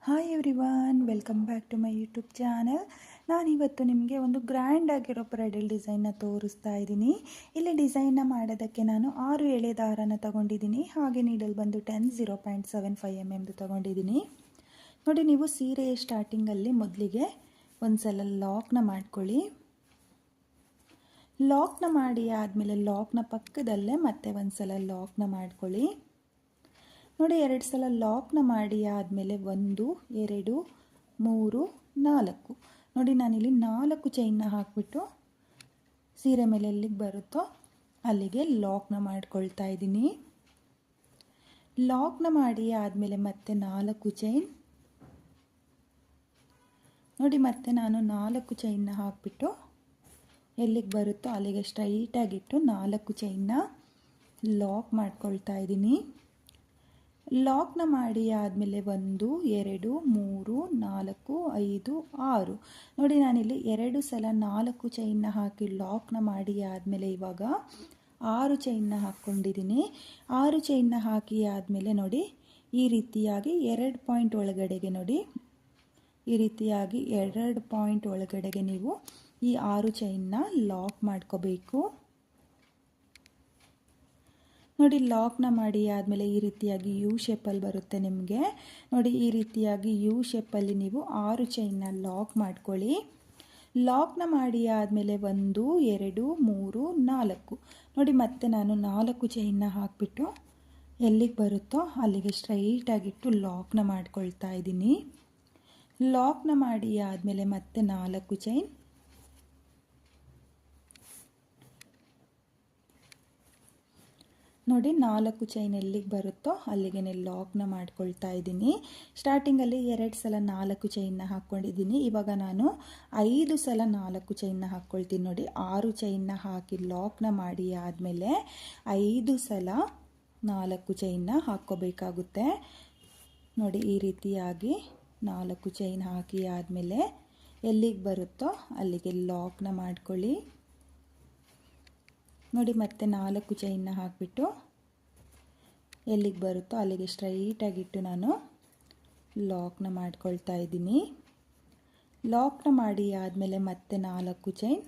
Hi everyone, welcome back to my YouTube channel. ನಾನಿವತ್ತು ನಿಮಗೆ ಒಂದು ಗ್ರ್ಯಾಂಡ್ ಆಗಿರೋ ಬ್ರೈಡಲ್ ಡಿಸೈನ್ನ ತೋರಿಸ್ತಾ ಇದ್ದೀನಿ. ಇಲ್ಲಿ ಡಿಸೈನ್ನ ಮಾಡೋದಕ್ಕೆ ನಾನು 6 ಎಳೆ ದಾರನ ತಗೊಂಡಿದ್ದೀನಿ. ಹಾಗೆ ನೀಡಲ್ ಬಂದು 0.75 mm ತಗೊಂಡಿದ್ದೀನಿ. ನೋಡಿ, ನೀವು ಸೀರೆಯ ಸ್ಟಾರ್ಟಿಂಗಲ್ಲಿ ಮೊದಲಿಗೆ ಒಂದು ಸಲ ಲಾಕ್ನ ಮಾಡ್ಕೊಳ್ಳಿ. ಲಾಕ್ನ ಮಾಡಿ ಆದಮೇಲೆ ಲಾಕ್ನ ಪಕ್ಕದಲ್ಲೇ ಮತ್ತೆ ಒಂದು ಸಲ ಲಾಕ್ನ ಮಾಡ್ಕೊಳ್ಳಿ. ನೋಡಿ, 2 ಸಲ ಲಾಕ್ನ ಮಾಡಿ ಆದಮೇಲೆ 1 2 3 4 ನೋಡಿ, ನಾನಿಲ್ಲಿ 4 ಚೈನ್ನ ಹಾಕಿಬಿಟ್ಟು ಸೀರೆ ಮೇಲೆ ಎಲ್ಲಿಗೆ ಬರುತ್ತೋ ಅಲ್ಲಿಗೆ ಲಾಕ್ನ ಮಾಡ್ಕೊಳ್ತಾ ಇದ್ದೀನಿ. ಲಾಕ್ನ ಮಾಡಿ ಆದಮೇಲೆ ಮತ್ತೆ 4 ಚೈನ್ ನೋಡಿ, ಮತ್ತೆ ನಾನು 4 ಚೈನ್ನ ಹಾಕಿಬಿಟ್ಟು ಎಲ್ಲಿಗೆ ಬರುತ್ತೋ ಅಲ್ಲಿಗೆ ಸ್ಟ್ರೈಟಾಗಿಟ್ಟು 4 ಚೈನ್ನ ಲಾಕ್ ಮಾಡ್ಕೊಳ್ತಾ ಇದ್ದೀನಿ. ಲಾಕ್ನ ಮಾಡಿ ಆದಮೇಲೆ 1 2 3 4 5 6 ನೋಡಿ, ನಾನಿಲ್ಲಿ 2 ಸಲ 4 ಚೈನ್ನ ಹಾಕಿ ಲಾಕ್ನ ಮಾಡಿ ಆದಮೇಲೆ ಇವಾಗ 6 ಚೈನ್ನ ಹಾಕ್ಕೊಂಡಿದ್ದೀನಿ. 6 ಚೈನ್ನ ಹಾಕಿ ಆದಮೇಲೆ ನೋಡಿ, ಈ ರೀತಿಯಾಗಿ 2 ಪಾಯಿಂಟ್ ಒಳಗಡೆಗೆ ನೋಡಿ, ಈ ರೀತಿಯಾಗಿ 2 ಪಾಯಿಂಟ್ ಒಳಗಡೆಗೆ ನೀವು ಈ 6 ಚೈನ್ನ ಲಾಕ್ ಮಾಡ್ಕೋಬೇಕು. ನೋಡಿ, ಲಾಕ್ನ ಮಾಡಿ ಆದಮೇಲೆ ಈ ರೀತಿಯಾಗಿ ಯು ಶೇಪಲ್ಲಿ ಬರುತ್ತೆ ನಿಮಗೆ. ನೋಡಿ, ಈ ರೀತಿಯಾಗಿ ಯು ಶೇಪಲ್ಲಿ ನೀವು 6 ಚೈನ್ನ ಲಾಕ್ ಮಾಡ್ಕೊಳ್ಳಿ. ಲಾಕ್ನ ಮಾಡಿ ಆದಮೇಲೆ 1 2 3 4 ನೋಡಿ, ಮತ್ತೆ ನಾನು 4 ಚೈನ್ನ ಹಾಕಿಬಿಟ್ಟು ಎಲ್ಲಿಗೆ ಬರುತ್ತೋ ಅಲ್ಲಿಗೆ ಸ್ಟ್ರೈಟಾಗಿಟ್ಟು ಲಾಕ್ನ ಮಾಡ್ಕೊಳ್ತಾ ಇದ್ದೀನಿ. ಲಾಕ್ನ ಮಾಡಿ ಆದಮೇಲೆ ಮತ್ತೆ 4 ಚೈನ್ ನೋಡಿ, 4 ಚೈನ್ ಎಲ್ಲಿಗೆ ಬರುತ್ತೋ ಅಲ್ಲಿಗೆ ಲಾಕ್ನ ಮಾಡ್ಕೊಳ್ತಾ ಇದ್ದೀನಿ. ಸ್ಟಾರ್ಟಿಂಗಲ್ಲಿ 2 ಸಲ 4 ಚೈನ್ನ ಹಾಕ್ಕೊಂಡಿದ್ದೀನಿ. ಇವಾಗ ನಾನು 5 ಸಲ 4 ಚೈನ್ನ ಹಾಕ್ಕೊಳ್ತೀನಿ. ನೋಡಿ, 6 ಚೈನ್ನ ಹಾಕಿ ಲಾಕ್ನ ಮಾಡಿ ಆದಮೇಲೆ 5 ಸಲ 4 ಚೈನ್ನ ಹಾಕ್ಕೋಬೇಕಾಗುತ್ತೆ. ನೋಡಿ, ಈ ರೀತಿಯಾಗಿ 4 ಚೈನ್ ಹಾಕಿ ಆದಮೇಲೆ ಎಲ್ಲಿಗೆ ಬರುತ್ತೋ ಅಲ್ಲಿಗೆ ಲಾಕ್ನ ಮಾಡ್ಕೊಳ್ಳಿ. ನೋಡಿ, ಮತ್ತೆ 4 ಚೈನ್ನ ಹಾಕಿಬಿಟ್ಟು ಎಲ್ಲಿಗೆ ಬರುತ್ತೋ ಅಲ್ಲಿಗೆ ಸ್ಟ್ರೈಟಾಗಿಟ್ಟು ನಾನು ಲಾಕ್ನ ಮಾಡ್ಕೊಳ್ತಾ ಇದ್ದೀನಿ. ಲಾಕ್ನ ಮಾಡಿ ಆದಮೇಲೆ ಮತ್ತೆ 4 ಚೈನ್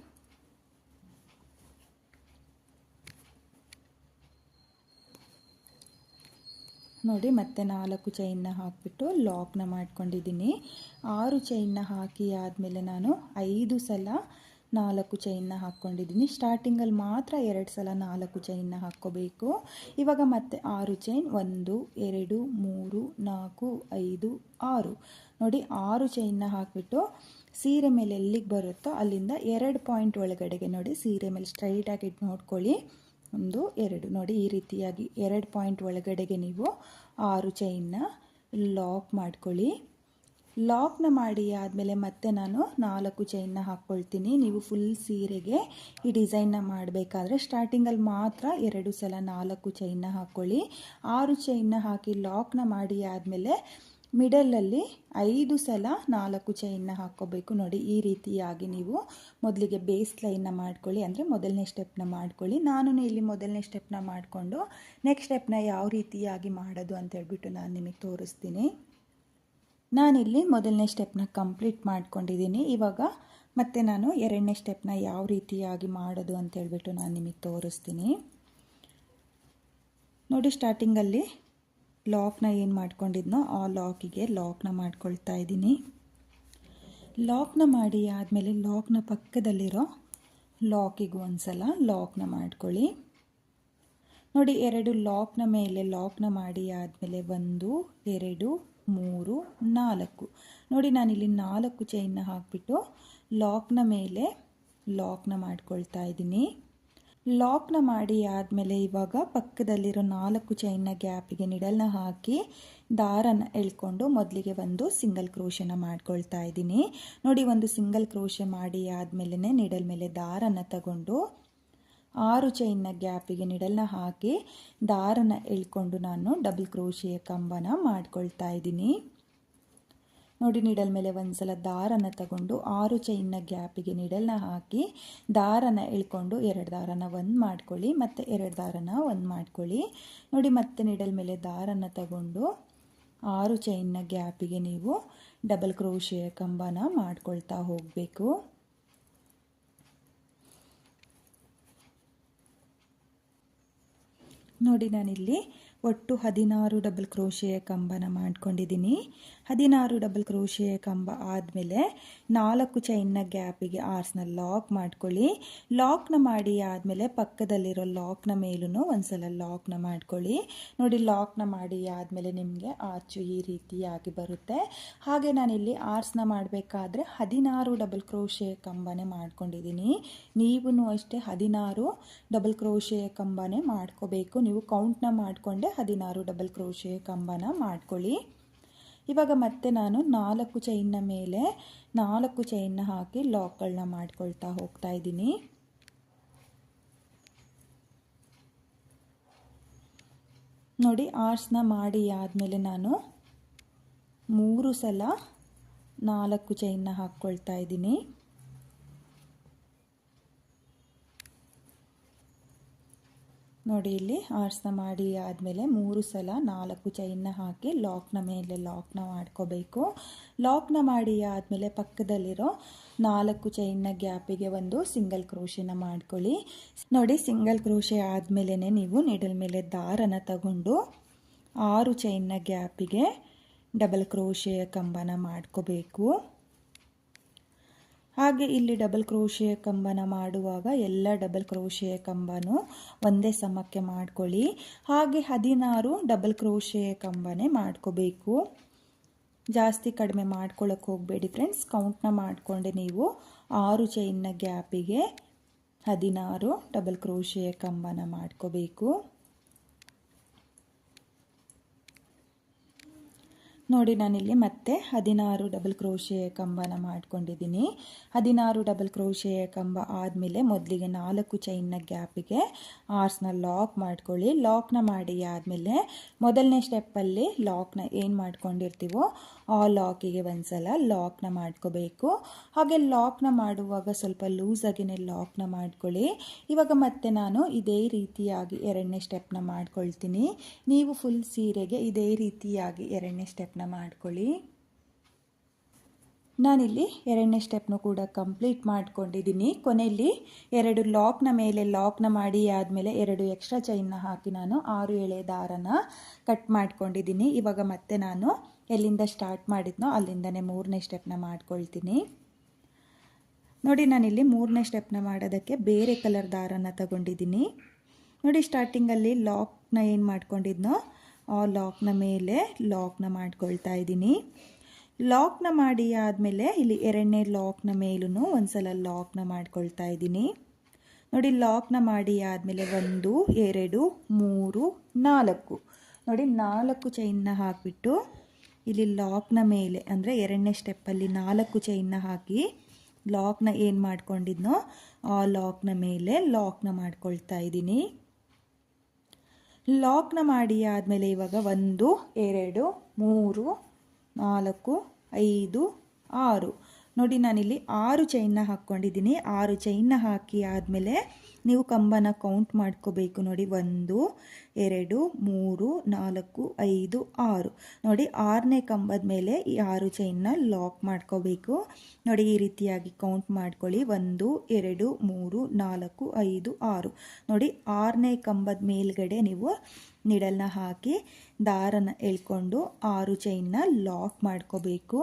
ನೋಡಿ, ಮತ್ತೆ 4 ಚೈನ್ನ ಹಾಕಿಬಿಟ್ಟು ಲಾಕ್ನ ಮಾಡ್ಕೊಂಡಿದ್ದೀನಿ. 6 ಚೈನ್ನ ಹಾಕಿ ಆದಮೇಲೆ ನಾನು 5 ಸಲ 4 ಚೈನ್ನ ಹಾಕ್ಕೊಂಡಿದ್ದೀನಿ. ಸ್ಟಾರ್ಟಿಂಗಲ್ಲಿ ಮಾತ್ರ 2 ಸಲ 4 ಚೈನ್ನ ಹಾಕ್ಕೋಬೇಕು. ಇವಾಗ ಮತ್ತೆ 6 ಚೈನ್ 1 2 3 4 5 6 ನೋಡಿ, 6 ಚೈನ್ನ ಹಾಕಿಬಿಟ್ಟು ಸೀರೆ ಮೇಲೆ ಎಲ್ಲಿಗೆ ಬರುತ್ತೋ ಅಲ್ಲಿಂದ 2 ಪಾಯಿಂಟ್ ಒಳಗಡೆಗೆ ನೋಡಿ, ಸೀರೆ ಮೇಲೆ ಸ್ಟ್ರೈಟಾಗಿ ನೋಡ್ಕೊಳ್ಳಿ. 1 2 ನೋಡಿ, ಈ ರೀತಿಯಾಗಿ 2 ಪಾಯಿಂಟ್ ಒಳಗಡೆಗೆ ನೀವು 6 ಚೈನ್ನ ಲಾಕ್ ಮಾಡ್ಕೊಳ್ಳಿ. ಲಾಕ್ನ ಮಾಡಿ ಆದಮೇಲೆ ಮತ್ತೆ ನಾನು 4 ಚೈನ್ನ ಹಾಕ್ಕೊಳ್ತೀನಿ. ನೀವು ಫುಲ್ ಸೀರೆಗೆ ಈ ಡಿಸೈನ್ನ ಮಾಡಬೇಕಾದ್ರೆ ಸ್ಟಾರ್ಟಿಂಗಲ್ಲಿ ಮಾತ್ರ 2 ಸಲ 4 ಚೈನ್ನ ಹಾಕ್ಕೊಳ್ಳಿ. 6 ಚೈನ್ನ ಹಾಕಿ ಲಾಕ್ನ ಮಾಡಿ ಆದಮೇಲೆ ಮಿಡಲಲ್ಲಿ 5 ಸಲ 4 ಚೈನ್ನ ಹಾಕ್ಕೋಬೇಕು. ನೋಡಿ, ಈ ರೀತಿಯಾಗಿ ನೀವು ಮೊದಲಿಗೆ ಬೇಸ್ ಲೈನ್ನ ಮಾಡ್ಕೊಳ್ಳಿ, ಅಂದರೆ ಮೊದಲನೇ ಸ್ಟೆಪ್ನ ಮಾಡ್ಕೊಳ್ಳಿ. ನಾನು ಇಲ್ಲಿ ಮೊದಲನೇ ಸ್ಟೆಪ್ನ ಮಾಡಿಕೊಂಡು ನೆಕ್ಸ್ಟ್ ಸ್ಟೆಪ್ನ ಯಾವ ರೀತಿಯಾಗಿ ಮಾಡೋದು ಅಂತ ಹೇಳ್ಬಿಟ್ಟು ನಾನು ನಿಮಗೆ ತೋರಿಸ್ತೀನಿ. ನಾನಿಲ್ಲಿ ಮೊದಲನೇ ಸ್ಟೆಪ್ನ ಕಂಪ್ಲೀಟ್ ಮಾಡ್ಕೊಂಡಿದ್ದೀನಿ. ಇವಾಗ ಮತ್ತೆ ನಾನು 2ನೇ ಸ್ಟೆಪ್ನ ಯಾವ ರೀತಿಯಾಗಿ ಮಾಡೋದು ಅಂತ ಹೇಳ್ಬಿಟ್ಟು ನಾನು ನಿಮಗೆ ತೋರಿಸ್ತೀನಿ. ನೋಡಿ, ಸ್ಟಾರ್ಟಿಂಗಲ್ಲಿ ಲಾಕ್ನ ಏನು ಮಾಡ್ಕೊಂಡಿದ್ನೋ ಆ ಲಾಕಿಗೆ ಲಾಕ್ನ ಮಾಡ್ಕೊಳ್ತಾ ಇದ್ದೀನಿ. ಲಾಕ್ನ ಮಾಡಿ ಆದಮೇಲೆ ಲಾಕ್ನ ಪಕ್ಕದಲ್ಲಿರೋ ಲಾಕಿಗೆ ಒಂದು ಸಲ ಲಾಕ್ನ ಮಾಡ್ಕೊಳ್ಳಿ. ನೋಡಿ, 2 ಲಾಕ್ನ ಮೇಲೆ ಲಾಕ್ನ ಮಾಡಿ ಆದಮೇಲೆ 1 2 3 4 ನೋಡಿ, ನಾನಿಲ್ಲಿ 4 ಚೈನ್ನ ಹಾಕಿಬಿಟ್ಟು ಲಾಕ್ನ ಮೇಲೆ ಲಾಕ್ನ ಮಾಡ್ಕೊಳ್ತಾ ಇದ್ದೀನಿ. ಲಾಕ್ನ ಮಾಡಿ ಆದಮೇಲೆ ಇವಾಗ ಪಕ್ಕದಲ್ಲಿರೋ 4 ಚೈನ್ನ ಗ್ಯಾಪಿಗೆ ನಿಡಲ್ನ ಹಾಕಿ ದಾರನ ಎಳ್ಕೊಂಡು ಮೊದಲಿಗೆ ಒಂದು ಸಿಂಗಲ್ ಕ್ರೋಶನ ಮಾಡ್ಕೊಳ್ತಾ ಇದ್ದೀನಿ. ನೋಡಿ, ಒಂದು ಸಿಂಗಲ್ ಕ್ರೋಶೆ ಮಾಡಿ ಆದಮೇಲೆ ನಿಡಲ್ ಮೇಲೆ ದಾರನ ತಗೊಂಡು 6 ಚೈನ್ನ ಗ್ಯಾಪಿಗೆ ನಿಡಲ್ನ ಹಾಕಿ ದಾರನ ಎಳ್ಕೊಂಡು ನಾನು ಡಬಲ್ ಕ್ರೋಶೆಯ ಕಂಬನ ಮಾಡ್ಕೊಳ್ತಾ ಇದ್ದೀನಿ. ನೋಡಿ, ನೀಡಲ್ ಮೇಲೆ ಒಂದು ಸಲ ದಾರನ ತಗೊಂಡು 6 ಚೈನ್ನ ಗ್ಯಾಪಿಗೆ ನೀಡಲ್ನ ಹಾಕಿ ದಾರನ ಎಳ್ಕೊಂಡು 2 ದಾರನ ಒಂದು ಮಾಡ್ಕೊಳ್ಳಿ, ಮತ್ತು 2 ದಾರನ ಒಂದು ಮಾಡ್ಕೊಳ್ಳಿ. ನೋಡಿ, ಮತ್ತೆ ನೀಡಲ್ ಮೇಲೆ ದಾರನ ತಗೊಂಡು 6 ಚೈನ್ನ ಗ್ಯಾಪಿಗೆ ನೀವು ಡಬಲ್ ಕ್ರೋಶೆಯ ಕಂಬನ ಮಾಡ್ಕೊಳ್ತಾ ಹೋಗಬೇಕು. ನೋಡಿ ನಾನಿಲ್ಲಿ ಒಟ್ಟು 16 ಡಬಲ್ ಕ್ರೋಶೆಯ ಕಂಬನ ಮಾಡ್ಕೊಂಡಿದ್ದೀನಿ. 16 ಡಬಲ್ ಕ್ರೋಶೆಯ ಕಂಬ ಆದಮೇಲೆ 4 ಚೈನ್ನ ಗ್ಯಾಪಿಗೆ ಆರ್ಸ್ನ ಲಾಕ್ ಮಾಡ್ಕೊಳ್ಳಿ. ಲಾಕ್ನ ಮಾಡಿ ಆದಮೇಲೆ ಪಕ್ಕದಲ್ಲಿರೋ ಲಾಕ್ನ ಮೇಲೂ ಒಂದ್ಸಲ ಲಾಕ್ನ ಮಾಡ್ಕೊಳ್ಳಿ. ನೋಡಿ ಲಾಕ್ನ ಮಾಡಿ ಆದಮೇಲೆ ನಿಮಗೆ ಆರ್ಚು ಈ ರೀತಿಯಾಗಿ ಬರುತ್ತೆ. ಹಾಗೆ ನಾನಿಲ್ಲಿ ಆರ್ಸ್ನ ಮಾಡಬೇಕಾದ್ರೆ 16 ಡಬಲ್ ಕ್ರೋಶೆಯ ಕಂಬನೇ ಮಾಡ್ಕೊಂಡಿದ್ದೀನಿ. ನೀವು ಅಷ್ಟೇ 16 ಡಬಲ್ ಕ್ರೋಶೆಯ ಕಂಬನೇ ಮಾಡ್ಕೋಬೇಕು. ನೀವು ಕೌಂಟ್ನ ಮಾಡಿಕೊಂಡೆ 16 ಡಬಲ್ ಕ್ರೋಶೆಯ ಕಂಬನ ಮಾಡ್ಕೊಳ್ಳಿ. ಇವಾಗ ಮತ್ತೆ ನಾನು 4 ಚೈನ್ನ ಮೇಲೆ 4 ಚೈನ್ನ ಹಾಕಿ ಲಾಕ್ಗಳನ್ನ ಮಾಡ್ಕೊಳ್ತಾ ಹೋಗ್ತಾ ಇದ್ದೀನಿ. ನೋಡಿ ಆರ್ಸ್ನ ಮಾಡಿ ಆದಮೇಲೆ ನಾನು 3 ಸಲ 4 ಚೈನ್ನ ಹಾಕ್ಕೊಳ್ತಾ ಇದ್ದೀನಿ. ನೋಡಿ ಇಲ್ಲಿ ಆರ್ಸ್ನ ಮಾಡಿ ಆದಮೇಲೆ 3 ಸಲ 4 ಚೈನ್ನ ಹಾಕಿ ಲಾಕ್ನ ಮೇಲೆ ಲಾಕ್ನ ಮಾಡ್ಕೋಬೇಕು. ಲಾಕ್ನ ಮಾಡಿ ಆದಮೇಲೆ ಪಕ್ಕದಲ್ಲಿರೋ 4 ಚೈನ್ನ ಗ್ಯಾಪಿಗೆ ಒಂದು ಸಿಂಗಲ್ ಕ್ರೋಶೆನ ಮಾಡ್ಕೊಳ್ಳಿ. ನೋಡಿ ಸಿಂಗಲ್ ಕ್ರೋಶೆ ಆದಮೇಲೆ ನೀವು ನೀಡಲ್ ಮೇಲೆ ದಾರನ ತಗೊಂಡು 6 ಚೈನ್ನ ಗ್ಯಾಪಿಗೆ ಡಬಲ್ ಕ್ರೋಶೆಯ ಕಂಬನ ಮಾಡ್ಕೋಬೇಕು. ಹಾಗೆ ಇಲ್ಲಿ ಡಬಲ್ ಕ್ರೋಶೆಯ ಕಂಬನ ಮಾಡುವಾಗ ಎಲ್ಲ ಡಬಲ್ ಕ್ರೋಶೆಯ ಕಂಬನೂ ಒಂದೇ ಸಮಕ್ಕೆ ಮಾಡ್ಕೊಳ್ಳಿ. ಹಾಗೆ 16 ಡಬಲ್ ಕ್ರೋಶೆಯ ಕಂಬನೇ ಮಾಡ್ಕೋಬೇಕು. ಜಾಸ್ತಿ ಕಡಿಮೆ ಮಾಡ್ಕೊಳ್ಳೋಕೆ ಹೋಗಬೇಡಿ ಫ್ರೆಂಡ್ಸ್. ಕೌಂಟ್ನ ಮಾಡಿಕೊಂಡೆ ನೀವು 6 ಚೈನ್ನ ಗ್ಯಾಪಿಗೆ 16 ಡಬಲ್ ಕ್ರೋಶೆಯ ಕಂಬನ ಮಾಡ್ಕೋಬೇಕು. ನೋಡಿ ನಾನಿಲ್ಲಿ ಮತ್ತೆ 16 ಡಬಲ್ ಕ್ರೋಶೆಯ ಕಂಬನ ಮಾಡ್ಕೊಂಡಿದ್ದೀನಿ. 16 ಡಬಲ್ ಕ್ರೋಶೆಯ ಕಂಬ ಆದಮೇಲೆ ಮೊದಲಿಗೆ 4 ಚೈನ್ನ ಗ್ಯಾಪಿಗೆ ಆರ್ಸ್ನ ಲಾಕ್ ಮಾಡ್ಕೊಳ್ಳಿ. ಲಾಕ್ನ ಮಾಡಿ ಆದಮೇಲೆ ಮೊದಲನೇ ಸ್ಟೆಪ್ಪಲ್ಲಿ ಲಾಕ್ನ ಏನು ಮಾಡ್ಕೊಂಡಿರ್ತೀವೋ ಆ ಲಾಕಿಗೆ ಒಂದ್ಸಲ ಲಾಕ್ನ ಮಾಡ್ಕೋಬೇಕು. ಹಾಗೆ ಲಾಕ್ನ ಮಾಡುವಾಗ ಸ್ವಲ್ಪ ಲೂಸಾಗಿನೇ ಲಾಕ್ನ ಮಾಡ್ಕೊಳ್ಳಿ. ಇವಾಗ ಮತ್ತೆ ನಾನು ಇದೇ ರೀತಿಯಾಗಿ ಎರಡನೇ ಸ್ಟೆಪ್ನ ಮಾಡ್ಕೊಳ್ತೀನಿ. ನೀವು ಫುಲ್ ಸೀರೆಗೆ ಇದೇ ರೀತಿಯಾಗಿ ಎರಡನೇ ಸ್ಟೆಪ್ನ ಮಾಡ್ಕೊಳ್ಳಿ. ನಾನಿಲ್ಲಿ ಎರಡನೇ ಸ್ಟೆಪ್ನು ಕೂಡ ಕಂಪ್ಲೀಟ್ ಮಾಡ್ಕೊಂಡಿದ್ದೀನಿ. ಕೊನೆಯಲ್ಲಿ 2 ಲಾಕ್ನ ಮೇಲೆ ಲಾಕ್ನ ಮಾಡಿ ಆದಮೇಲೆ 2 ಎಕ್ಸ್ಟ್ರಾ ಚೈನ್ನ ಹಾಕಿ ನಾನು 6 ಎಳೆ ದಾರನ ಕಟ್ ಮಾಡ್ಕೊಂಡಿದ್ದೀನಿ. ಇವಾಗ ಮತ್ತೆ ನಾನು ಎಲ್ಲಿಂದ ಸ್ಟಾರ್ಟ್ ಮಾಡಿದ್ನೋ ಅಲ್ಲಿಂದನೇ 3ನೇ ಸ್ಟೆಪ್ನ ಮಾಡ್ಕೊಳ್ತೀನಿ. ನೋಡಿ ನಾನಿಲ್ಲಿ 3ನೇ ಸ್ಟೆಪ್ನ ಮಾಡೋದಕ್ಕೆ ಬೇರೆ ಕಲರ್ ದಾರನ ತಗೊಂಡಿದ್ದೀನಿ. ನೋಡಿ ಸ್ಟಾರ್ಟಿಂಗಲ್ಲಿ ಲಾಕ್ನ ಏನು ಮಾಡ್ಕೊಂಡಿದ್ನೋ ಆ ಲಾಕ್ನ ಮೇಲೆ ಲಾಕ್ನ ಮಾಡ್ಕೊಳ್ತಾ ಇದ್ದೀನಿ. ಲಾಕ್ನ ಮಾಡಿ ಆದಮೇಲೆ ಇಲ್ಲಿ ಎರಡನೇ ಲಾಕ್ನ ಮೇಲೂ ಒಂದ್ಸಲ ಲಾಕ್ನ ಮಾಡ್ಕೊಳ್ತಾ ಇದ್ದೀನಿ. ನೋಡಿ ಲಾಕ್ನ ಮಾಡಿ ಆದಮೇಲೆ 1 2 3 4 ನೋಡಿ 4 ಚೈನ್ನ ಹಾಕಿಬಿಟ್ಟು ಇಲ್ಲಿ ಲಾಕ್ನ ಮೇಲೆ ಅಂದರೆ ಎರಡನೇ ಸ್ಟೆಪ್ಪಲ್ಲಿ 4 ಚೈನ್ನ ಹಾಕಿ ಲಾಕ್ನ ಏನು ಮಾಡ್ಕೊಂಡಿದ್ನೋ ಆ ಲಾಕ್ನ ಮೇಲೆ ಲಾಕ್ನ ಮಾಡ್ಕೊಳ್ತಾ ಇದ್ದೀನಿ. ಲಾಕ್ನ ಮಾಡಿ ಆದಮೇಲೆ ಇವಾಗ 1 2 3 4 5 6 ನೋಡಿ ನಾನಿಲ್ಲಿ 6 ಚೈನ್ನ ಹಾಕ್ಕೊಂಡಿದ್ದೀನಿ. 6 ಚೈನ್ನ ಹಾಕಿ ಆದಮೇಲೆ ನೀವು ಕಂಬನ ಕೌಂಟ್ ಮಾಡ್ಕೋಬೇಕು. ನೋಡಿ 1 2 3 4 5 6 ನೋಡಿ 6ನೇ ಕಂಬದ ಮೇಲೆ ಈ 6 ಚೈನ್ನ ಲಾಕ್ ಮಾಡ್ಕೋಬೇಕು. ನೋಡಿ ಈ ರೀತಿಯಾಗಿ ಕೌಂಟ್ ಮಾಡ್ಕೊಳ್ಳಿ. 1 2 3 4 5 6 ನೋಡಿ 6ನೇ ಕಂಬದ ಮೇಲ್ಗಡೆ ನೀವು ನಿಡಲ್ನ ಹಾಕಿ ದಾರನ ಎಳ್ಕೊಂಡು 6 ಚೈನ್ನ ಲಾಕ್ ಮಾಡ್ಕೋಬೇಕು.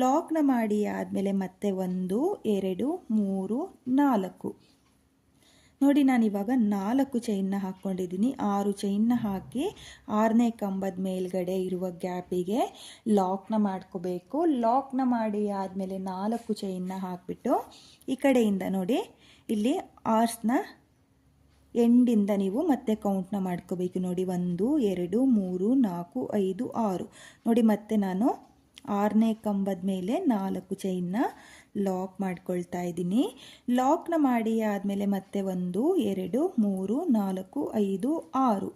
ಲಾಕ್ನ ಮಾಡಿ ಆದಮೇಲೆ ಮತ್ತೆ 1 2 3 4 ನೋಡಿ ನಾನಿವಾಗ 4 ಚೈನ್ನ ಹಾಕ್ಕೊಂಡಿದ್ದೀನಿ. 6 ಚೈನ್ನ ಹಾಕಿ 6ನೇ ಕಂಬದ ಮೇಲ್ಗಡೆ ಇರುವ ಗ್ಯಾಪಿಗೆ ಲಾಕ್ನ ಮಾಡ್ಕೋಬೇಕು. ಲಾಕ್ನ ಮಾಡಿ ಆದಮೇಲೆ 4 ಚೈನ್ನ ಹಾಕಿಬಿಟ್ಟು ಈ ಕಡೆಯಿಂದ ನೋಡಿ ಇಲ್ಲಿ ಆರ್ಸ್ನ ಎಂಡಿಂದ ನೀವು ಮತ್ತೆ ಕೌಂಟ್ನ ಮಾಡ್ಕೋಬೇಕು. ನೋಡಿ 1 2 3 4 5 6 ನೋಡಿ ಮತ್ತೆ ನಾನು 6ನೇ ಕಂಬದ ಮೇಲೆ 4 ಚೈನ್ನ ಲಾಕ್ ಮಾಡ್ಕೊಳ್ತಾ ಇದ್ದೀನಿ. ಲಾಕ್ನ ಮಾಡಿ ಆದಮೇಲೆ ಮತ್ತೆ 1 2 3 4 5 6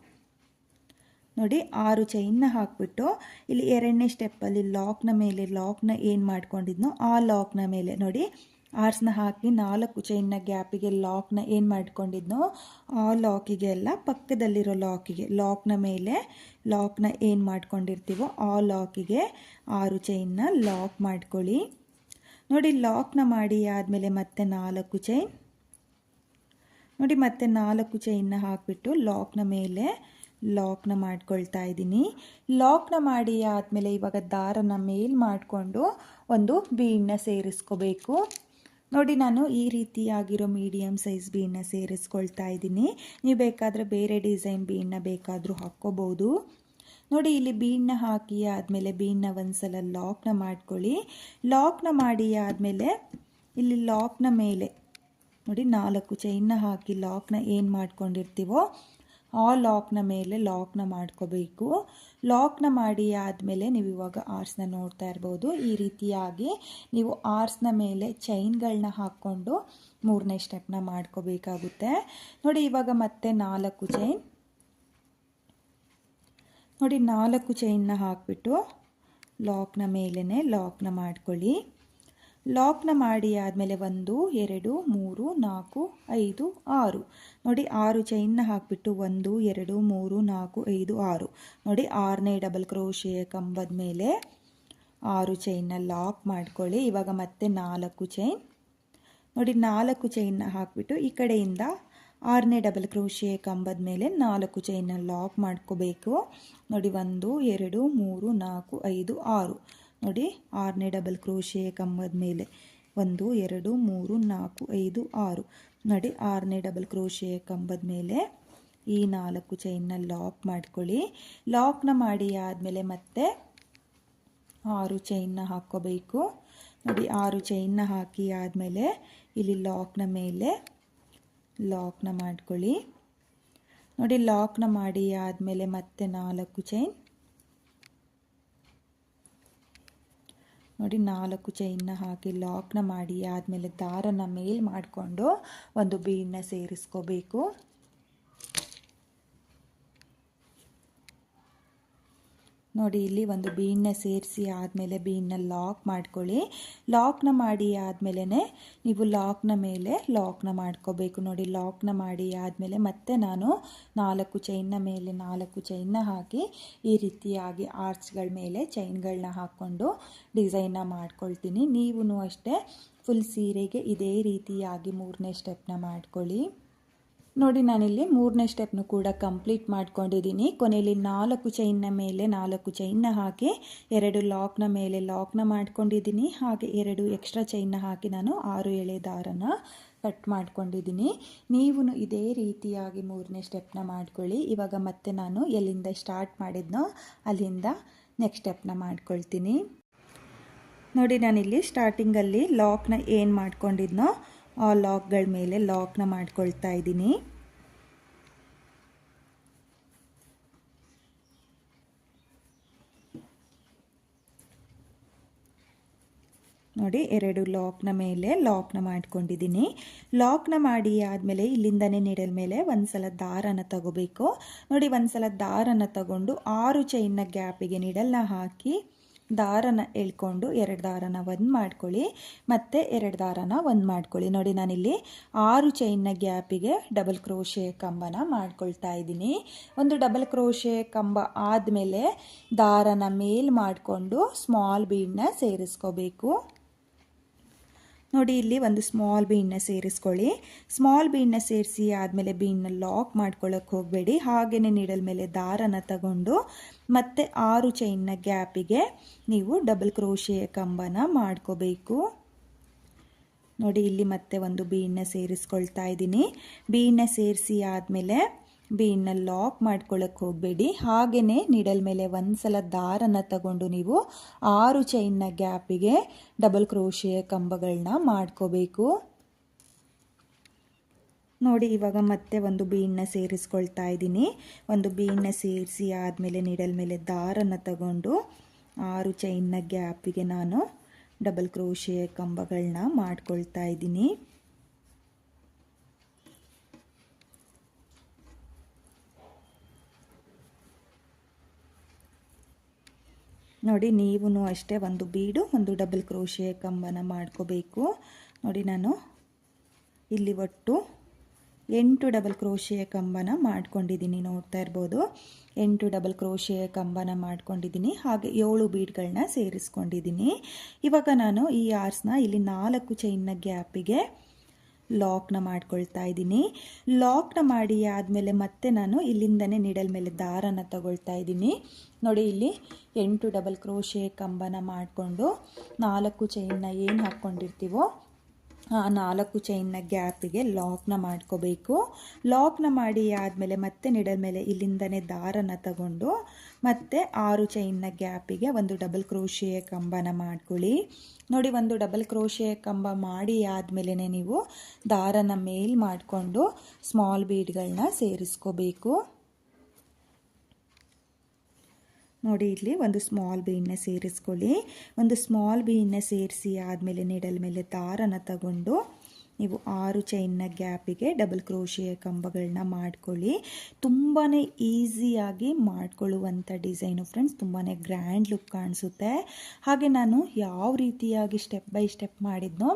ನೋಡಿ 6 ಚೈನ್ನ ಹಾಕ್ಬಿಟ್ಟು ಇಲ್ಲಿ ಎರಡನೇ ಸ್ಟೆಪ್ಪಲ್ಲಿ ಲಾಕ್ನ ಮೇಲೆ ಲಾಕ್ನ ಏನು ಮಾಡ್ಕೊಂಡಿದ್ನೋ ಆ ಲಾಕ್ನ ಮೇಲೆ ನೋಡಿ ಆರ್ಸ್ನ ಹಾಕಿ 4 ಚೈನ್ನ ಗ್ಯಾಪಿಗೆ ಲಾಕ್ನ ಏನು ಮಾಡ್ಕೊಂಡಿದ್ನೋ ಆ ಲಾಕಿಗೆ ಎಲ್ಲ ಪಕ್ಕದಲ್ಲಿರೋ ಲಾಕ್ನ ಮೇಲೆ ಲಾಕ್ನ ಏನು ಮಾಡ್ಕೊಂಡಿರ್ತೀವೋ ಆ ಲಾಕಿಗೆ 6 ಚೈನ್ನ ಲಾಕ್ ಮಾಡ್ಕೊಳ್ಳಿ. ನೋಡಿ ಲಾಕ್ನ ಮಾಡಿ ಆದಮೇಲೆ ಮತ್ತೆ 4 ಚೈನ್ ನೋಡಿ, ಮತ್ತೆ 4 ಚೈನ್ನ ಹಾಕಿಬಿಟ್ಟು ಲಾಕ್ನ ಮೇಲೆ ಲಾಕ್ನ ಮಾಡ್ಕೊಳ್ತಾ ಇದ್ದೀನಿ. ಲಾಕ್ನ ಮಾಡಿ ಆದಮೇಲೆ ಇವಾಗ ದಾರನ ಮೇಲ್ ಮಾಡಿಕೊಂಡು ಒಂದು ಬೀಡನ್ನ ಸೇರಿಸ್ಕೋಬೇಕು. ನೋಡಿ ನಾನು ಈ ರೀತಿಯಾಗಿರೋ ಮೀಡಿಯಮ್ ಸೈಜ್ ಬೀಡನ್ನ ಸೇರಿಸ್ಕೊಳ್ತಾ ಇದ್ದೀನಿ. ನೀವು ಬೇಕಾದರೆ ಬೇರೆ ಡಿಸೈನ್ ಬೀಡನ್ನ ಬೇಕಾದರೂ ಹಾಕ್ಕೋಬೋದು. ನೋಡಿ ಇಲ್ಲಿ ಬೀಡನ್ನ ಹಾಕಿ ಆದಮೇಲೆ ಬೀಡನ್ನ ಒಂದ್ಸಲ ಲಾಕ್ನ ಮಾಡ್ಕೊಳ್ಳಿ. ಲಾಕ್ನ ಮಾಡಿ ಆದಮೇಲೆ ಇಲ್ಲಿ ಲಾಕ್ನ ಮೇಲೆ ನೋಡಿ 4 ಚೈನ್ನ ಹಾಕಿ ಲಾಕ್ನ ಏನು ಮಾಡ್ಕೊಂಡಿರ್ತೀವೋ ಆ ಲಾಕ್ನ ಮೇಲೆ ಲಾಕ್ನ ಮಾಡ್ಕೋಬೇಕು. ಲಾಕ್ನ ಮಾಡಿ ಆದಮೇಲೆ ನೀವು ಇವಾಗ ಆರ್ಸ್ನ ನೋಡ್ತಾ ಇರ್ಬೋದು. ಈ ರೀತಿಯಾಗಿ ನೀವು ಆರ್ಸ್ನ ಮೇಲೆ ಚೈನ್ಗಳನ್ನ ಹಾಕ್ಕೊಂಡು 3ನೇ ಸ್ಟೆಪ್ನ ಮಾಡ್ಕೋಬೇಕಾಗುತ್ತೆ. ನೋಡಿ ಇವಾಗ ಮತ್ತೆ 4 ಚೈನ್ ನೋಡಿ 4 ಚೈನ್ನ ಹಾಕಿಬಿಟ್ಟು ಲಾಕ್ನ ಮೇಲೇ ಲಾಕ್ನ ಮಾಡ್ಕೊಳ್ಳಿ. ಲಾಕ್ನ ಮಾಡಿ ಆದಮೇಲೆ 1 2 3 4 5 6 ನೋಡಿ 6 ಚೈನ್ನ ಹಾಕಿಬಿಟ್ಟು 1 2 3 4 5 6 ನೋಡಿ 6ನೇ ಡಬಲ್ ಕ್ರೋಶೆ ಕಂಬದ ಮೇಲೆ 6 ಚೈನ್ನ ಲಾಕ್ ಮಾಡ್ಕೊಳ್ಳಿ. ಇವಾಗ ಮತ್ತೆ 4 ಚೈನ್ ನೋಡಿ 4 ಚೈನ್ನ ಹಾಕಿಬಿಟ್ಟು ಈ ಕಡೆಯಿಂದ 6ನೇ ಡಬಲ್ ಕ್ರೋಶೆ ಕಂಬದ ಮೇಲೆ 4 ಚೈನ್ನ ಲಾಕ್ ಮಾಡ್ಕೋಬೇಕು. ನೋಡಿ 1 2 3 4 5 6 ನೋಡಿ 6ನೇ ಡಬಲ್ ಕ್ರೋಶೆ ಕಂಬದ ಮೇಲೆ 1 2 3 4 5 6 ನೋಡಿ 6ನೇ ಡಬಲ್ ಕ್ರೋಶೆ ಕಂಬದ ಮೇಲೆ ಈ 4 ಚೈನ್ನ ಲಾಕ್ ಮಾಡ್ಕೊಳ್ಳಿ. ಲಾಕ್ನ ಮಾಡಿ ಆದಮೇಲೆ ಮತ್ತೆ 6 ಚೈನ್ನ ಹಾಕ್ಕೋಬೇಕು. ನೋಡಿ 6 ಚೈನ್ನ ಹಾಕಿ ಆದಮೇಲೆ ಇಲ್ಲಿ ಲಾಕ್ನ ಮೇಲೆ ಲಾಕ್ನ ಮಾಡ್ಕೊಳ್ಳಿ. ನೋಡಿ ಲಾಕ್ನ ಮಾಡಿ ಆದಮೇಲೆ ಮತ್ತೆ 4 ಚೈನ್ ನೋಡಿ 4 ಚೈನ್ನ ಹಾಕಿ ಲಾಕ್ನ ಮಾಡಿ ಆದಮೇಲೆ ದಾರನ ಮೇಲ್ ಮಾಡಿಕೊಂಡು ಒಂದು ಬೀಡನ್ನ ಸೇರಿಸ್ಕೋಬೇಕು. ನೋಡಿ ಇಲ್ಲಿ ಒಂದು ಬೀಡನ್ನ ಸೇರಿಸಿ ಆದಮೇಲೆ ಬೀಡನ್ನ ಲಾಕ್ ಮಾಡ್ಕೊಳ್ಳಿ. ಲಾಕ್ನ ಮಾಡಿ ಆದಮೇಲೆ ನೀವು ಲಾಕ್ನ ಮೇಲೆ ಲಾಕ್ನ ಮಾಡ್ಕೋಬೇಕು. ನೋಡಿ ಲಾಕ್ನ ಮಾಡಿ ಆದಮೇಲೆ ಮತ್ತೆ ನಾನು 4 ಚೈನ್ನ ಮೇಲೆ 4 ಚೈನ್ನ ಹಾಕಿ ಈ ರೀತಿಯಾಗಿ ಆರ್ಚ್ಗಳ ಮೇಲೆ ಚೈನ್ಗಳನ್ನ ಹಾಕ್ಕೊಂಡು ಡಿಸೈನ್ನ ಮಾಡ್ಕೊಳ್ತೀನಿ. ನೀವು ಅಷ್ಟೇ ಫುಲ್ ಸೀರೆಗೆ ಇದೇ ರೀತಿಯಾಗಿ 3ನೇ ಸ್ಟೆಪ್ನ ಮಾಡ್ಕೊಳ್ಳಿ. ನೋಡಿ ನಾನಿಲ್ಲಿ 3ನೇ ಸ್ಟೆಪ್ನು ಕೂಡ ಕಂಪ್ಲೀಟ್ ಮಾಡ್ಕೊಂಡಿದ್ದೀನಿ. ಕೊನೆಯಲ್ಲಿ 4 ಚೈನ್ನ ಮೇಲೆ 4 ಚೈನ್ನ ಹಾಕಿ 2 ಲಾಕ್ನ ಮೇಲೆ ಲಾಕ್ನ ಮಾಡ್ಕೊಂಡಿದ್ದೀನಿ. ಹಾಗೆ 2 ಎಕ್ಸ್ಟ್ರಾ ಚೈನ್ನ ಹಾಕಿ ನಾನು 6 ಎಳೆ ದಾರನ ಕಟ್ ಮಾಡ್ಕೊಂಡಿದ್ದೀನಿ. ನೀವು ಇದೇ ರೀತಿಯಾಗಿ 3ನೇ ಸ್ಟೆಪ್ನ ಮಾಡ್ಕೊಳ್ಳಿ. ಇವಾಗ ಮತ್ತೆ ನಾನು ಎಲ್ಲಿಂದ ಸ್ಟಾರ್ಟ್ ಮಾಡಿದ್ನೋ ಅಲ್ಲಿಂದ ನೆಕ್ಸ್ಟ್ ಸ್ಟೆಪ್ನ ಮಾಡ್ಕೊಳ್ತೀನಿ. ನೋಡಿ ನಾನಿಲ್ಲಿ ಸ್ಟಾರ್ಟಿಂಗಲ್ಲಿ ಲಾಕ್ನ ಏನು ಮಾಡ್ಕೊಂಡಿದ್ನೋ ಆ ಲಾಕ್ಗಳ ಮೇಲೆ ಲಾಕ್ನ ಮಾಡ್ಕೊಳ್ತಾ ಇದ್ದೀನಿ. ನೋಡಿ 2 ಲಾಕ್ನ ಮೇಲೆ ಲಾಕ್ನ ಮಾಡ್ಕೊಂಡಿದ್ದೀನಿ. ಲಾಕ್ನ ಮಾಡಿ ಆದಮೇಲೆ ಇಲ್ಲಿಂದನೇ ನೀಡಲ್ ಮೇಲೆ ಒಂದ್ಸಲ ದಾರನ ತಗೋಬೇಕು. ನೋಡಿ ಒಂದ್ಸಲ ದಾರನ ತಗೊಂಡು 6 ಚೈನ್ನ ಗ್ಯಾಪಿಗೆ ನೀಡಲ್ನ ಹಾಕಿ ದಾರನ ಎಳ್ಕೊಂಡು 2 ದಾರನ ಒಂದು ಮಾಡ್ಕೊಳ್ಳಿ, ಮತ್ತೆ 2 ದಾರನ ಒಂದು ಮಾಡ್ಕೊಳ್ಳಿ. ನೋಡಿ ನಾನಿಲ್ಲಿ 6 ಚೈನ್ನ ಗ್ಯಾಪಿಗೆ ಡಬಲ್ ಕ್ರೋಶೆ ಕಂಬನ ಮಾಡ್ಕೊಳ್ತಾ ಇದ್ದೀನಿ. ಒಂದು ಡಬಲ್ ಕ್ರೋಶೆ ಕಂಬ ಆದಮೇಲೆ ದಾರನ ಮೇಲ್ ಮಾಡಿಕೊಂಡು ಸ್ಮಾಲ್ ಬೀಡನ್ನ ಸೇರಿಸ್ಕೋಬೇಕು. ನೋಡಿ ಇಲ್ಲಿ ಒಂದು ಸ್ಮಾಲ್ ಬೀಡನ್ನ ಸೇರಿಸ್ಕೊಳ್ಳಿ. ಸ್ಮಾಲ್ ಬೀಡನ್ನ ಸೇರಿಸಿ ಆದಮೇಲೆ ಬೀಡನ್ನ ಲಾಕ್ ಮಾಡ್ಕೊಳ್ಳೋಕೆ ಹೋಗಬೇಡಿ. ಹಾಗೆಯೇ ನೀಡಲ್ ಮೇಲೆ ದಾರನ ತಗೊಂಡು ಮತ್ತೆ 6 ಚೈನ್ನ ಗ್ಯಾಪಿಗೆ ನೀವು ಡಬಲ್ ಕ್ರೋಶೆ ಕಂಬನ ಮಾಡ್ಕೋಬೇಕು. ನೋಡಿ ಇಲ್ಲಿ ಮತ್ತೆ ಒಂದು ಬೀಡನ್ನ ಸೇರಿಸ್ಕೊಳ್ತಾ ಇದ್ದೀನಿ. ಬೀಡನ್ನ ಸೇರಿಸಿ ಆದಮೇಲೆ ಬೀಡನ್ನ ಲಾಕ್ ಮಾಡ್ಕೊಳ್ಳೋಕೆ ಹೋಗಬೇಡಿ. ಹಾಗೆಯೇ ನೀಡಲ್ ಮೇಲೆ ಒಂದ್ಸಲ ದಾರನ ತಗೊಂಡು ನೀವು 6 ಚೈನ್ನ ಗ್ಯಾಪಿಗೆ ಡಬಲ್ ಕ್ರೋಶೆ ಕಂಬಗಳನ್ನ ಮಾಡ್ಕೋಬೇಕು. ನೋಡಿ ಇವಾಗ ಮತ್ತೆ ಒಂದು ಬೀಡನ್ನ ಸೇರಿಸ್ಕೊಳ್ತಾ ಇದ್ದೀನಿ. ಒಂದು ಬೀಡನ್ನ ಸೇರಿಸಿ ಆದಮೇಲೆ ನೀಡಲ್ ಮೇಲೆ ದಾರನ ತಗೊಂಡು 6 ಚೈನ್ನ ಗ್ಯಾಪಿಗೆ ನಾನು ಡಬಲ್ ಕ್ರೋಶೆ ಕಂಬಗಳನ್ನ ಮಾಡ್ಕೊಳ್ತಾ ಇದ್ದೀನಿ. ನೋಡಿ ನೀವು ಅಷ್ಟೇ ಒಂದು ಬೀಡು ಒಂದು ಡಬಲ್ ಕ್ರೋಶೆ ಕಂಬನ ಮಾಡ್ಕೋಬೇಕು. ನೋಡಿ ನಾನು ಇಲ್ಲಿ ಒಟ್ಟು 8 ಡಬಲ್ ಕ್ರೋಶೆಯ ಕಂಬನ ಮಾಡ್ಕೊಂಡಿದ್ದೀನಿ. ನೋಡ್ತಾ ಇರ್ಬೋದು 8 ಡಬಲ್ ಕ್ರೋಶೆಯ ಕಂಬನ ಮಾಡ್ಕೊಂಡಿದ್ದೀನಿ. ಹಾಗೆ 7 ಬೀಡ್ಗಳನ್ನ ಸೇರಿಸ್ಕೊಂಡಿದ್ದೀನಿ. ಇವಾಗ ನಾನು ಈ ಆರ್ಸ್ನ ಇಲ್ಲಿ 4 ಚೈನ್ನ ಗ್ಯಾಪಿಗೆ ಲಾಕ್ನ ಮಾಡ್ಕೊಳ್ತಾ ಇದ್ದೀನಿ. ಲಾಕ್ನ ಮಾಡಿ ಆದಮೇಲೆ ಮತ್ತೆ ನಾನು ಇಲ್ಲಿಂದನೇ ನೀಡಲ್ ಮೇಲೆ ದಾರನ ತಗೊಳ್ತಾ ಇದ್ದೀನಿ. ನೋಡಿ ಇಲ್ಲಿ 8 ಡಬಲ್ ಕ್ರೋಶೆ ಕಂಬನ ಮಾಡಿಕೊಂಡು 4 ಚೈನ್ನ ಏನು ಹಾಕ್ಕೊಂಡಿರ್ತೀವೋ ಆ 4 ಚೈನ್ನ ಗ್ಯಾಪಿಗೆ ಲಾಕ್ನ ಮಾಡ್ಕೋಬೇಕು. ಲಾಕ್ನ ಮಾಡಿ ಆದಮೇಲೆ ಮತ್ತೆ ನೀಡಲ್ ಮೇಲೆ ಇಲ್ಲಿಂದನೇ ದಾರನ ತಗೊಂಡು ಮತ್ತೆ 6 ಚೈನ್ನ ಗ್ಯಾಪಿಗೆ ಒಂದು ಡಬಲ್ ಕ್ರೋಶೆಯ ಕಂಬನ ಮಾಡ್ಕೊಳ್ಳಿ. ನೋಡಿ ಒಂದು ಡಬಲ್ ಕ್ರೋಶೆಯ ಕಂಬ ಮಾಡಿ ಆದಮೇಲೆ ನೀವು ದಾರನ ಮೇಲ್ ಮಾಡಿಕೊಂಡು ಸ್ಮಾಲ್ ಬೀಡ್ಗಳನ್ನ ಸೇರಿಸ್ಕೋಬೇಕು. ನೋಡಿ ಇಲ್ಲಿ ಒಂದು ಸ್ಮಾಲ್ ಬೀಡನ್ನ ಸೇರಿಸ್ಕೊಳ್ಳಿ. ಒಂದು ಸ್ಮಾಲ್ ಬೀಡನ್ನ ಸೇರಿಸಿ ಆದಮೇಲೆ ನೀಡಲ್ ಮೇಲೆ ದಾರನ ತಗೊಂಡು ನೀವು 6 ಚೈನ್ನ ಗ್ಯಾಪಿಗೆ ಡಬಲ್ ಕ್ರೋಶೆಯ ಕಂಬಗಳನ್ನ ಮಾಡ್ಕೊಳ್ಳಿ. ತುಂಬಾ ಈಸಿಯಾಗಿ ಮಾಡ್ಕೊಳ್ಳುವಂಥ ಡಿಸೈನು ಫ್ರೆಂಡ್ಸ್. ತುಂಬಾ ಗ್ರ್ಯಾಂಡ್ ಲುಕ್ ಕಾಣಿಸುತ್ತೆ. ಹಾಗೆ ನಾನು ಯಾವ ರೀತಿಯಾಗಿ ಸ್ಟೆಪ್ ಬೈ ಸ್ಟೆಪ್ ಮಾಡಿದ್ನೋ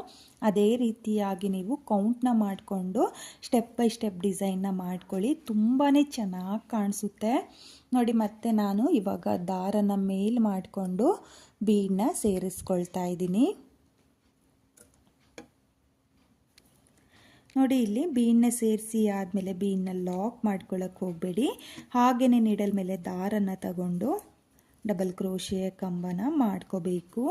ಅದೇ ರೀತಿಯಾಗಿ ನೀವು ಕೌಂಟ್ನ ಮಾಡಿಕೊಂಡು ಸ್ಟೆಪ್ ಬೈ ಸ್ಟೆಪ್ ಡಿಸೈನ್ನ ಮಾಡ್ಕೊಳ್ಳಿ. ತುಂಬಾ ಚೆನ್ನಾಗಿ ಕಾಣಿಸುತ್ತೆ. ನೋಡಿ ಮತ್ತೆ ನಾನು ಇವಾಗ ದಾರನ ಮೇಲ್ ಮಾಡಿಕೊಂಡು ಬೀಡನ್ನ ಸೇರಿಸ್ಕೊಳ್ತಾ ಇದ್ದೀನಿ. ನೋಡಿ ಇಲ್ಲಿ ಬೀಡನ್ನ ಸೇರಿಸಿ ಆದಮೇಲೆ ಬೀಡನ್ನ ಲಾಕ್ ಮಾಡ್ಕೊಳ್ಳೋಕೆ ಹೋಗಬೇಡಿ. ಹಾಗೆಯೇ ನೀಡಲ್ ಮೇಲೆ ದಾರನ ತಗೊಂಡು ಡಬಲ್ ಕ್ರೋಶೆಯ ಕಂಬನ ಮಾಡ್ಕೋಬೇಕು.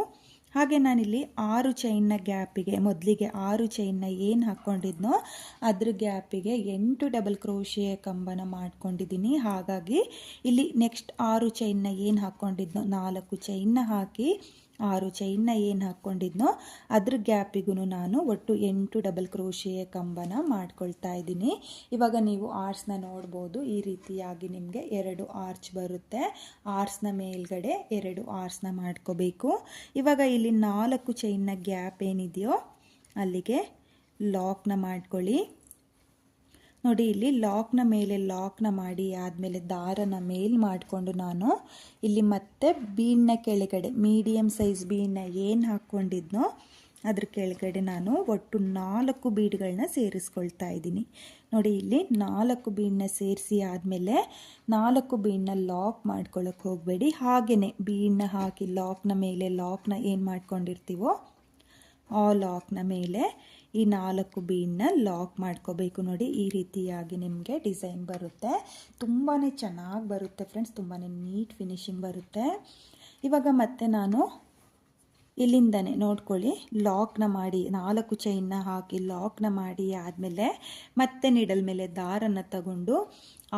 ಹಾಗೆ ನಾನಿಲ್ಲಿ 6 ಚೈನ್ನ ಗ್ಯಾಪಿಗೆ ಮೊದಲಿಗೆ 6 ಚೈನ್ನ ಏನು ಹಾಕ್ಕೊಂಡಿದ್ನೋ ಅದ್ರ ಗ್ಯಾಪಿಗೆ 8 ಡಬಲ್ ಕ್ರೋಶೆಯ ಕಂಬನ ಮಾಡ್ಕೊಂಡಿದ್ದೀನಿ. ಹಾಗಾಗಿ ಇಲ್ಲಿ ನೆಕ್ಸ್ಟ್ 6 ಚೈನ್ನ ಏನು ಹಾಕ್ಕೊಂಡಿದ್ನೋ 4 ಚೈನ್ನ ಹಾಕಿ 6 ಚೈನ್ನ ಏನು ಹಾಕ್ಕೊಂಡಿದ್ನೋ ಅದ್ರ ಗ್ಯಾಪಿಗೂ ನಾನು ಒಟ್ಟು 8 ಡಬಲ್ ಕ್ರೋಶೆಯ ಕಂಬನ ಮಾಡ್ಕೊಳ್ತಾ ಇದ್ದೀನಿ. ಇವಾಗ ನೀವು ಆರ್ಸ್ನ ನೋಡ್ಬೋದು. ಈ ರೀತಿಯಾಗಿ ನಿಮಗೆ 2 ಆರ್ಚ್ ಬರುತ್ತೆ. ಆರ್ಸ್ನ ಮೇಲ್ಗಡೆ 2 ಆರ್ಸ್ನ ಮಾಡ್ಕೋಬೇಕು. ಇವಾಗ ಇಲ್ಲಿ 4 ಚೈನ್ನ ಗ್ಯಾಪ್ ಏನಿದೆಯೋ ಅಲ್ಲಿಗೆ ಲಾಕ್ನ ಮಾಡ್ಕೊಳ್ಳಿ. ನೋಡಿ ಇಲ್ಲಿ ಲಾಕ್ನ ಮೇಲೆ ಲಾಕ್ನ ಮಾಡಿ ಆದಮೇಲೆ ದಾರನ ಮೇಲ್ ಮಾಡಿಕೊಂಡು ನಾನು ಇಲ್ಲಿ ಮತ್ತೆ ಬೀಡನ್ನ ಕೆಳಗಡೆ ಮೀಡಿಯಮ್ ಸೈಜ್ ಬೀಡನ್ನ ಏನು ಹಾಕ್ಕೊಂಡಿದ್ನೋ ಅದ್ರ ಕೆಳಗಡೆ ನಾನು ಒಟ್ಟು 4 ಬೀಡ್ಗಳನ್ನ ಸೇರಿಸ್ಕೊಳ್ತಾ ಇದ್ದೀನಿ. ನೋಡಿ ಇಲ್ಲಿ 4 ಬೀಡನ್ನ ಸೇರಿಸಿ ಆದಮೇಲೆ 4 ಬೀಡನ್ನ ಲಾಕ್ ಮಾಡ್ಕೊಳ್ಳೋಕೆ ಹೋಗಬೇಡಿ. ಹಾಗೆಯೇ ಬೀಡನ್ನ ಹಾಕಿ ಲಾಕ್ನ ಮೇಲೆ ಲಾಕ್ನ ಏನು ಮಾಡ್ಕೊಂಡಿರ್ತೀವೋ ಆ ಲಾಕ್ನ ಮೇಲೆ ಈ 4 ಬೀಡನ್ನ ಲಾಕ್ ಮಾಡ್ಕೋಬೇಕು. ನೋಡಿ ಈ ರೀತಿಯಾಗಿ ನಿಮಗೆ ಡಿಸೈನ್ ಬರುತ್ತೆ. ತುಂಬಾ ಚೆನ್ನಾಗಿ ಬರುತ್ತೆ ಫ್ರೆಂಡ್ಸ್. ತುಂಬಾ ನೀಟ್ ಫಿನಿಶಿಂಗ್ ಬರುತ್ತೆ. ಇವಾಗ ಮತ್ತೆ ನಾನು ಇಲ್ಲಿಂದನೇ ನೋಡ್ಕೊಳ್ಳಿ ಲಾಕ್ನ ಮಾಡಿ 4 ಚೈನ್ನ ಹಾಕಿ ಲಾಕ್ನ ಮಾಡಿ ಆದಮೇಲೆ ಮತ್ತೆ ನೀಡಲ್ ಮೇಲೆ ದಾರನ ತಗೊಂಡು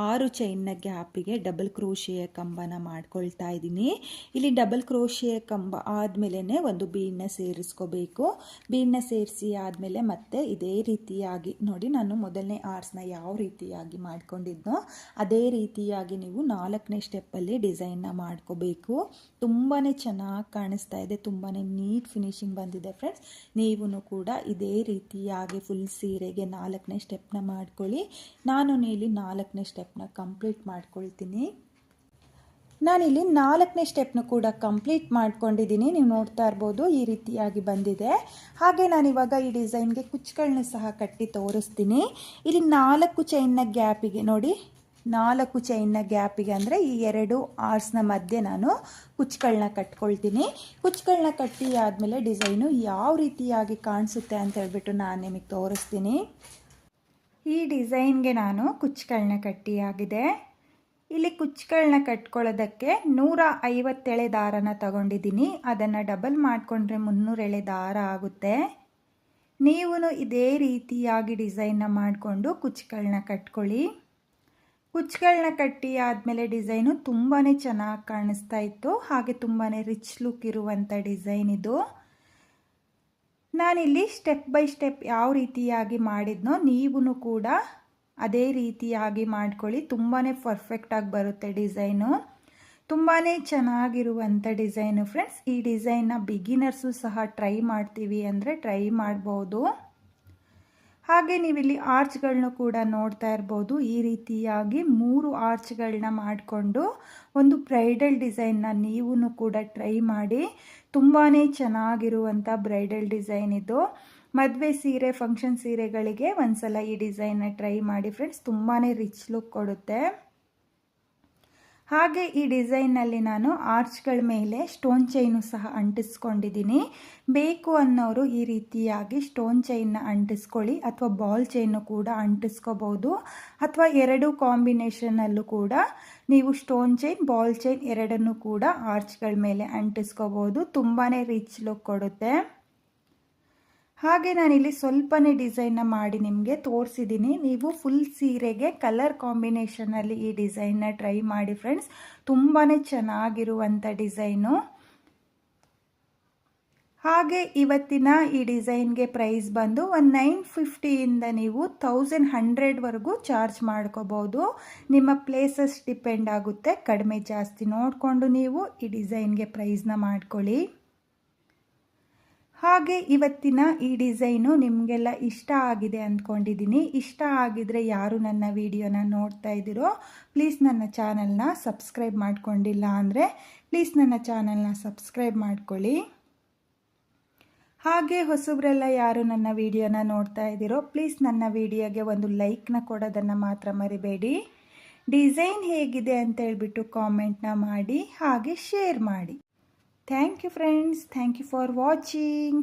6 ಚೈನ್ನ ಗ್ಯಾಪಿಗೆ ಡಬಲ್ ಕ್ರೋಶೆಯ ಕಂಬನ ಮಾಡ್ಕೊಳ್ತಾ ಇದ್ದೀನಿ. ಇಲ್ಲಿ ಡಬಲ್ ಕ್ರೋಶೆಯ ಕಂಬ ಆದಮೇಲೆ ಒಂದು ಬೀಡನ್ನ ಸೇರಿಸ್ಕೋಬೇಕು. ಬೀಡನ್ನ ಸೇರಿಸಿ ಆದಮೇಲೆ ಮತ್ತೆ ಇದೇ ರೀತಿಯಾಗಿ ನೋಡಿ ನಾನು ಮೊದಲನೇ ಆರ್ಸ್ನ ಯಾವ ರೀತಿಯಾಗಿ ಮಾಡ್ಕೊಂಡಿದ್ನೋ ಅದೇ ರೀತಿಯಾಗಿ ನೀವು 4ನೇ ಸ್ಟೆಪ್ಪಲ್ಲಿ ಡಿಸೈನ್ನ ಮಾಡ್ಕೋಬೇಕು. ತುಂಬಾ ಚೆನ್ನಾಗಿ ಕಾಣಿಸ್ತಾ ಇದೆ. ತುಂಬಾ ನೀಟ್ ಫಿನಿಶಿಂಗ್ ಬಂದಿದೆ ಫ್ರೆಂಡ್ಸ್. ನೀವು ಕೂಡ ಇದೇ ರೀತಿಯಾಗಿ ಫುಲ್ ಸೀರೆಗೆ 4ನೇ ಸ್ಟೆಪ್ನ ಮಾಡ್ಕೊಳ್ಳಿ. ನಾನು ಇಲ್ಲಿ 4ನೇ ಸ್ಟೆಪ್ನ ಕಂಪ್ಲೀಟ್ ಮಾಡ್ಕೊಳ್ತೀನಿ. ನಾನಿಲ್ಲಿ 4ನೇ ಸ್ಟೆಪ್ನ ಕೂಡ ಕಂಪ್ಲೀಟ್ ಮಾಡ್ಕೊಂಡಿದ್ದೀನಿ. ನೀವು ನೋಡ್ತಾ ಇರ್ಬೋದು ಈ ರೀತಿಯಾಗಿ ಬಂದಿದೆ. ಹಾಗೆ ನಾನಿವಾಗ ಈ ಡಿಸೈನ್ಗೆ ಕುಚ್ಚುಗಳನ್ನ ಸಹ ಕಟ್ಟಿ ತೋರಿಸ್ತೀನಿ. ಇಲ್ಲಿ 4 ಚೈನ್ನ ಗ್ಯಾಪಿಗೆ ನೋಡಿ 4 ಚೈನ್ನ ಗ್ಯಾಪಿಗೆ ಅಂದರೆ ಈ 2 ಆರ್ಸ್ನ ಮಧ್ಯೆ ನಾನು ಕುಚ್ಚುಗಳನ್ನ ಕಟ್ಕೊಳ್ತೀನಿ. ಕುಚ್ಚುಗಳನ್ನ ಕಟ್ಟಿ ಆದಮೇಲೆ ಡಿಸೈನು ಯಾವ ರೀತಿಯಾಗಿ ಕಾಣಿಸುತ್ತೆ ಅಂತ ಹೇಳ್ಬಿಟ್ಟು ನಾನು ನಿಮಗೆ ತೋರಿಸ್ತೀನಿ. ಈ ಡಿಸೈನ್ಗೆ ನಾನು ಕುಚ್ಚುಗಳನ್ನ ಕಟ್ಟಿಯಾಗಿದೆ. ಇಲ್ಲಿ ಕುಚ್ಚುಗಳನ್ನ ಕಟ್ಕೊಳ್ಳೋದಕ್ಕೆ 150 ಎಳೆ ದಾರನ ತಗೊಂಡಿದ್ದೀನಿ. ಅದನ್ನು ಡಬಲ್ ಮಾಡಿಕೊಂಡ್ರೆ 300 ಎಳೆ ದಾರ ಆಗುತ್ತೆ. ನೀವು ಇದೇ ರೀತಿಯಾಗಿ ಡಿಸೈನ್ನ ಮಾಡಿಕೊಂಡು ಕುಚ್ಚುಗಳನ್ನ ಕಟ್ಕೊಳ್ಳಿ. ಕುಚ್ಚುಗಳನ್ನ ಕಟ್ಟಿ ಆದಮೇಲೆ ಡಿಸೈನು ತುಂಬಾ ಚೆನ್ನಾಗಿ ಕಾಣಿಸ್ತಾ ಇತ್ತು. ಹಾಗೆ ತುಂಬಾ ರಿಚ್ ಲುಕ್ ಇರುವಂಥ ಡಿಸೈನ್ ಇದು. ನಾನಿಲ್ಲಿ ಸ್ಟೆಪ್ ಬೈ ಸ್ಟೆಪ್ ಯಾವ ರೀತಿಯಾಗಿ ಮಾಡಿದ್ನೋ ನೀವು ಕೂಡ ಅದೇ ರೀತಿಯಾಗಿ ಮಾಡ್ಕೊಳ್ಳಿ. ತುಂಬಾ ಪರ್ಫೆಕ್ಟಾಗಿ ಬರುತ್ತೆ ಡಿಸೈನು. ತುಂಬಾ ಚೆನ್ನಾಗಿರುವಂಥ ಡಿಸೈನು ಫ್ರೆಂಡ್ಸ್. ಈ ಡಿಸೈನ್ನ ಬಿಗಿನರ್ಸು ಸಹ ಟ್ರೈ ಮಾಡ್ತೀವಿ ಅಂದರೆ ಟ್ರೈ ಮಾಡ್ಬೋದು. ಹಾಗೆ ನೀವಿಲ್ಲಿ ಆರ್ಚ್ಗಳನ್ನೂ ಕೂಡ ನೋಡ್ತಾ ಇರ್ಬೋದು. ಈ ರೀತಿಯಾಗಿ 3 ಆರ್ಚ್ಗಳನ್ನ ಮಾಡಿಕೊಂಡು ಒಂದು ಬ್ರೈಡಲ್ ಡಿಸೈನ್ನ ನೀವು ಕೂಡ ಟ್ರೈ ಮಾಡಿ. ತುಂಬಾ ಚೆನ್ನಾಗಿರುವಂಥ ಬ್ರೈಡಲ್ ಡಿಸೈನ್ ಇದು. ಮದುವೆ ಸೀರೆ, ಫಂಕ್ಷನ್ ಸೀರೆಗಳಿಗೆ ಒಂದ್ಸಲ ಈ ಡಿಸೈನ್ನ ಟ್ರೈ ಮಾಡಿ ಫ್ರೆಂಡ್ಸ್, ತುಂಬಾ ರಿಚ್ ಲುಕ್ ಕೊಡುತ್ತೆ. ಹಾಗೆ ಈ ಡಿಸೈನ್ನಲ್ಲಿ ನಾನು ಆರ್ಚ್ಗಳ ಮೇಲೆ ಸ್ಟೋನ್ ಚೈನು ಸಹ ಅಂಟಿಸ್ಕೊಂಡಿದ್ದೀನಿ. ಬೇಕು ಅನ್ನೋರು ಈ ರೀತಿಯಾಗಿ ಸ್ಟೋನ್ ಚೈನ್ನ ಅಂಟಿಸ್ಕೊಳ್ಳಿ, ಅಥವಾ ಬಾಲ್ ಚೈನು ಕೂಡ ಅಂಟಿಸ್ಕೋಬಹುದು, ಅಥವಾ ಎರಡು ಕಾಂಬಿನೇಷನಲ್ಲೂ ಕೂಡ ನೀವು ಸ್ಟೋನ್ ಚೈನ್, ಬಾಲ್ ಚೈನ್ ಎರಡನ್ನೂ ಕೂಡ ಆರ್ಚ್ಗಳ ಮೇಲೆ ಅಂಟಿಸ್ಕೋಬಹುದು. ತುಂಬಾ ರಿಚ್ ಲುಕ್ ಕೊಡುತ್ತೆ. ಹಾಗೆ ನಾನಿಲ್ಲಿ ಸ್ವಲ್ಪನೇ ಡಿಸೈನ್ನ ಮಾಡಿ ನಿಮಗೆ ತೋರಿಸಿದ್ದೀನಿ. ನೀವು ಫುಲ್ ಸೀರೆಗೆ ಕಲರ್ ಕಾಂಬಿನೇಷನಲ್ಲಿ ಈ ಡಿಸೈನ್ನ ಟ್ರೈ ಮಾಡಿ ಫ್ರೆಂಡ್ಸ್, ತುಂಬಾ ಚೆನ್ನಾಗಿರುವಂಥ ಡಿಸೈನು. ಹಾಗೆ ಇವತ್ತಿನ ಈ ಡಿಸೈನ್ಗೆ ಪ್ರೈಸ್ ಬಂದು ಒಂದು 950ಇಂದ ನೀವು 1100ವರೆಗೂ ಚಾರ್ಜ್ ಮಾಡ್ಕೋಬೋದು. ನಿಮ್ಮ ಪ್ಲೇಸಸ್ ಡಿಪೆಂಡ್ ಆಗುತ್ತೆ, ಕಡಿಮೆ ಜಾಸ್ತಿ ನೋಡಿಕೊಂಡು ನೀವು ಈ ಡಿಸೈನ್ಗೆ ಪ್ರೈಸ್ನ ಮಾಡ್ಕೊಳ್ಳಿ. ಹಾಗೆ ಇವತ್ತಿನ ಈ ಡಿಸೈನು ನಿಮಗೆಲ್ಲ ಇಷ್ಟ ಆಗಿದೆ ಅಂದ್ಕೊಂಡಿದ್ದೀನಿ. ಇಷ್ಟ ಆಗಿದರೆ ಯಾರು ನನ್ನ ವಿಡಿಯೋನ ನೋಡ್ತಾ ಇದ್ದೀರೋ ಪ್ಲೀಸ್ ನನ್ನ ಚಾನಲ್ನ ಸಬ್ಸ್ಕ್ರೈಬ್ ಮಾಡ್ಕೊಂಡಿಲ್ಲ ಅಂದರೆ ಪ್ಲೀಸ್ ನನ್ನ ಚಾನಲ್ನ ಸಬ್ಸ್ಕ್ರೈಬ್ ಮಾಡ್ಕೊಳ್ಳಿ. ಹಾಗೆ ಹೊಸಬ್ರೆಲ್ಲ ಯಾರು ನನ್ನ ವಿಡಿಯೋನ ನೋಡ್ತಾ ಇದ್ದೀರೋ ಪ್ಲೀಸ್ ನನ್ನ ವಿಡಿಯೋಗೆ ಒಂದು ಲೈಕ್ನ ಕೊಡೋದನ್ನು ಮಾತ್ರ ಮರಿಬೇಡಿ. ಡಿಸೈನ್ ಹೇಗಿದೆ ಅಂತ ಹೇಳ್ಬಿಟ್ಟು ಕಾಮೆಂಟ್ನ ಮಾಡಿ, ಹಾಗೆ ಶೇರ್ ಮಾಡಿ. Thank you friends. Thank you for watching.